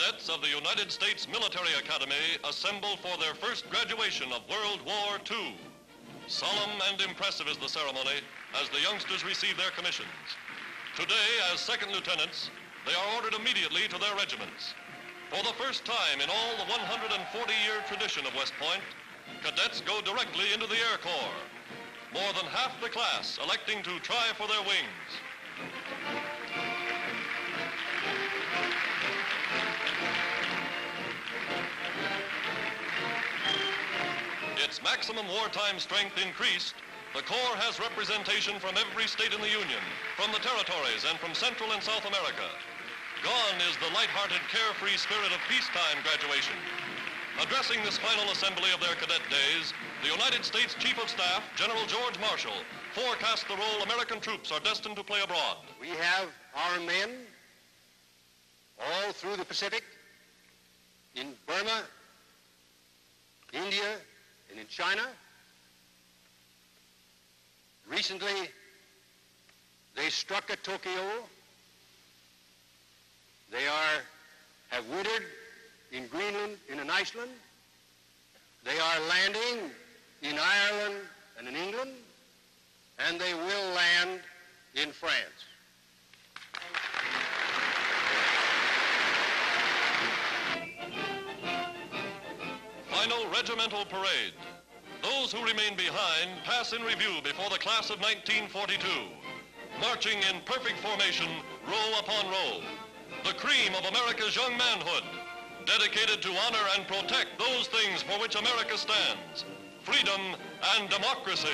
Cadets of the United States Military Academy assemble for their first graduation of World War II. Solemn and impressive is the ceremony as the youngsters receive their commissions. Today, as second lieutenants, they are ordered immediately to their regiments. For the first time in all the 140-year tradition of West Point, cadets go directly into the Air Corps. More than half the class electing to try for their wings. Its maximum wartime strength increased, the Corps has representation from every state in the Union, from the territories, and from Central and South America. Gone is the light-hearted, carefree spirit of peacetime graduation. Addressing this final assembly of their cadet days, the United States Chief of Staff, General George Marshall, forecast the role American troops are destined to play abroad. We have our men all through the Pacific, in Burma, India, and in China. Recently, they struck at Tokyo. They have wintered in Greenland and in Iceland. They are landing in Ireland and in England, and they will land in France. Final regimental parade. Those who remain behind pass in review before the class of 1942, marching in perfect formation, row upon row. The cream of America's young manhood, dedicated to honor and protect those things for which America stands, freedom and democracy.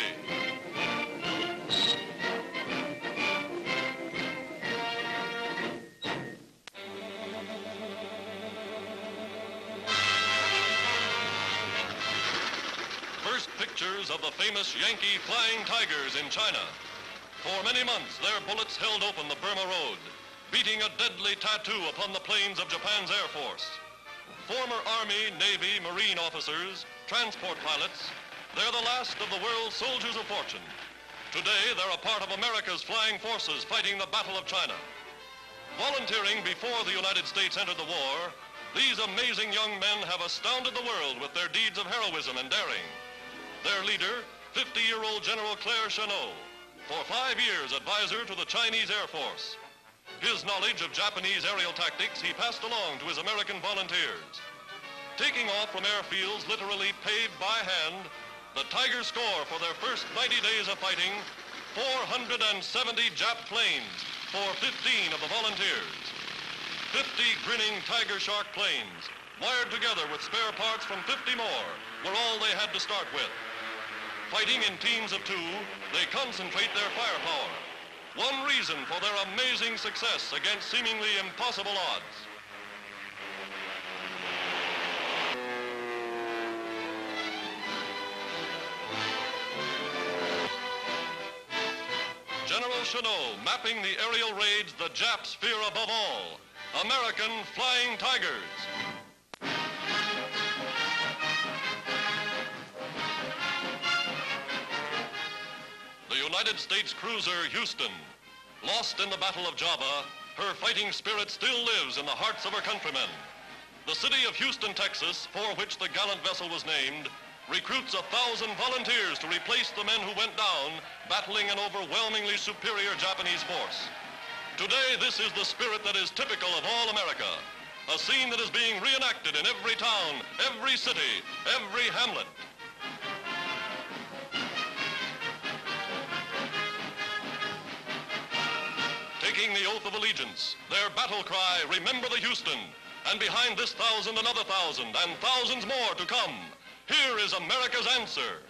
First pictures of the famous Yankee Flying Tigers in China. For many months, their bullets held open the Burma Road, beating a deadly tattoo upon the planes of Japan's Air Force. Former Army, Navy, Marine officers, transport pilots, they're the last of the world's soldiers of fortune. Today, they're a part of America's flying forces fighting the Battle of China. Volunteering before the United States entered the war, these amazing young men have astounded the world with their deeds of heroism and daring. Their leader, 50-year-old General Claire Chennault, for 5 years advisor to the Chinese Air Force. His knowledge of Japanese aerial tactics he passed along to his American volunteers. Taking off from airfields literally paved by hand, the Tigers score for their first 90 days of fighting 470 Jap planes for 15 of the volunteers. 50 grinning Tiger Shark planes, wired together with spare parts from 50 more, were all they had to start with. Fighting in teams of 2, they concentrate their firepower. One reason for their amazing success against seemingly impossible odds. General Chennault mapping the aerial raids the Japs fear above all. American Flying Tigers. The United States cruiser Houston. Lost in the Battle of Java, her fighting spirit still lives in the hearts of her countrymen. The city of Houston, Texas, for which the gallant vessel was named, recruits 1,000 volunteers to replace the men who went down battling an overwhelmingly superior Japanese force. Today, this is the spirit that is typical of all America, a scene that is being reenacted in every town, every city, every hamlet. Taking the oath of allegiance, their battle cry, remember the Houston, and behind this 1,000, another 1,000, and thousands more to come. Here is America's answer.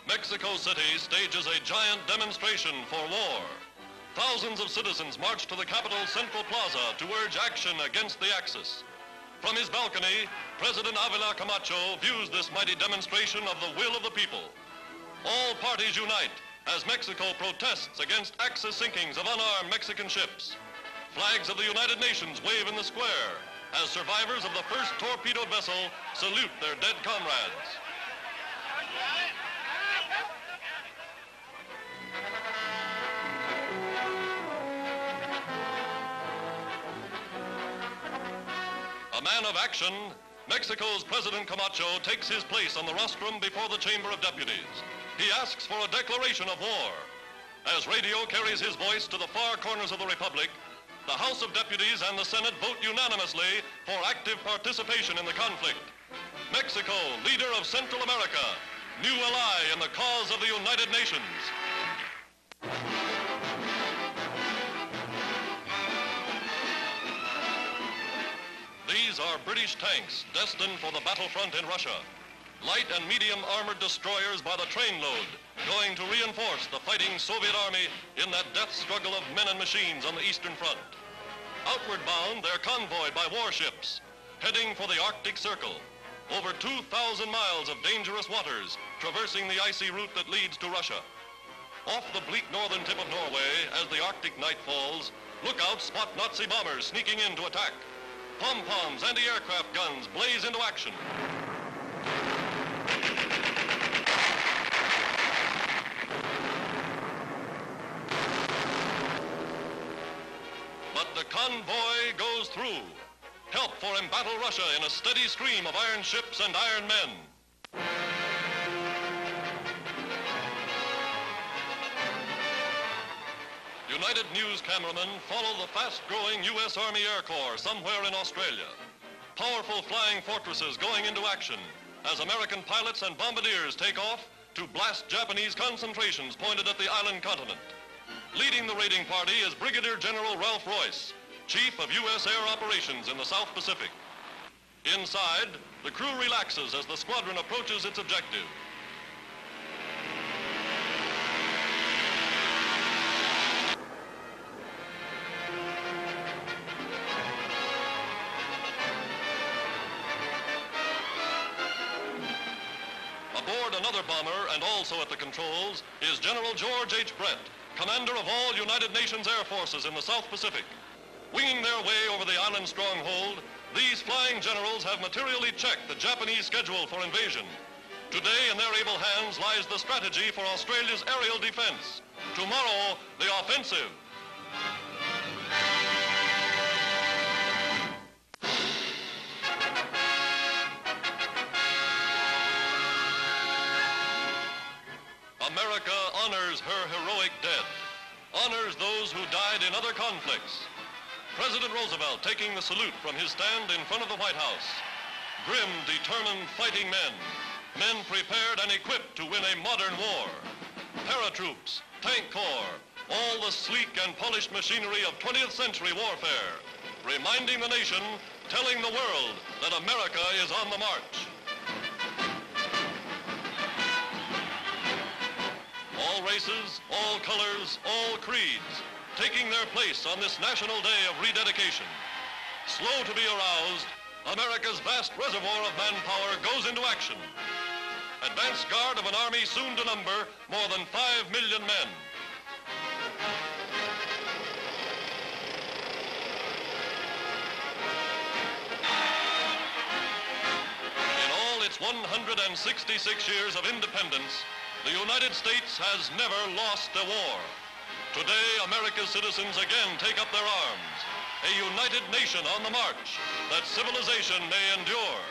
Mexico City stages a giant demonstration for war. Thousands of citizens march to the capital's Central Plaza to urge action against the Axis. From his balcony, President Avila Camacho views this mighty demonstration of the will of the people. All parties unite as Mexico protests against Axis sinkings of unarmed Mexican ships. Flags of the United Nations wave in the square as survivors of the first torpedoed vessel salute their dead comrades. A man of action, Mexico's President Camacho takes his place on the rostrum before the Chamber of Deputies. He asks for a declaration of war. As radio carries his voice to the far corners of the Republic, the House of Deputies and the Senate vote unanimously for active participation in the conflict. Mexico, leader of Central America, new ally in the cause of the United Nations. These are British tanks destined for the battlefront in Russia. Light and medium armored destroyers by the trainload, going to reinforce the fighting Soviet army in that death struggle of men and machines on the Eastern Front. Outward bound, they're convoyed by warships, heading for the Arctic Circle. Over 2,000 miles of dangerous waters, traversing the icy route that leads to Russia. Off the bleak northern tip of Norway, as the Arctic night falls, lookouts spot Nazi bombers sneaking in to attack. Pom-poms, anti-aircraft guns blaze into action. But the convoy goes through. Help for embattle Russia in a steady stream of iron ships and iron men. United News cameramen follow the fast-growing U.S. Army Air Corps somewhere in Australia. Powerful flying fortresses going into action as American pilots and bombardiers take off to blast Japanese concentrations pointed at the island continent. Leading the raiding party is Brigadier General Ralph Royce, Chief of U.S. Air Operations in the South Pacific. Inside, the crew relaxes as the squadron approaches its objective. Aboard another bomber and also at the controls is General George H. Brett, commander of all United Nations Air Forces in the South Pacific. Winging their way over the island stronghold, these flying generals have materially checked the Japanese schedule for invasion. Today, in their able hands, lies the strategy for Australia's aerial defense. Tomorrow, the offensive. America honors her heroic dead, honors those who died in other conflicts. President Roosevelt taking the salute from his stand in front of the White House. Grim, determined fighting men, men prepared and equipped to win a modern war. Paratroops, tank corps, all the sleek and polished machinery of 20th century warfare, reminding the nation, telling the world that America is on the march. All races, all colors, all creeds, taking their place on this National Day of Rededication. Slow to be aroused, America's vast reservoir of manpower goes into action. Advance guard of an army soon to number more than 5 million men. In all its 166 years of independence, the United States has never lost a war. Today, America's citizens again take up their arms, a united nation on the march, that civilization may endure.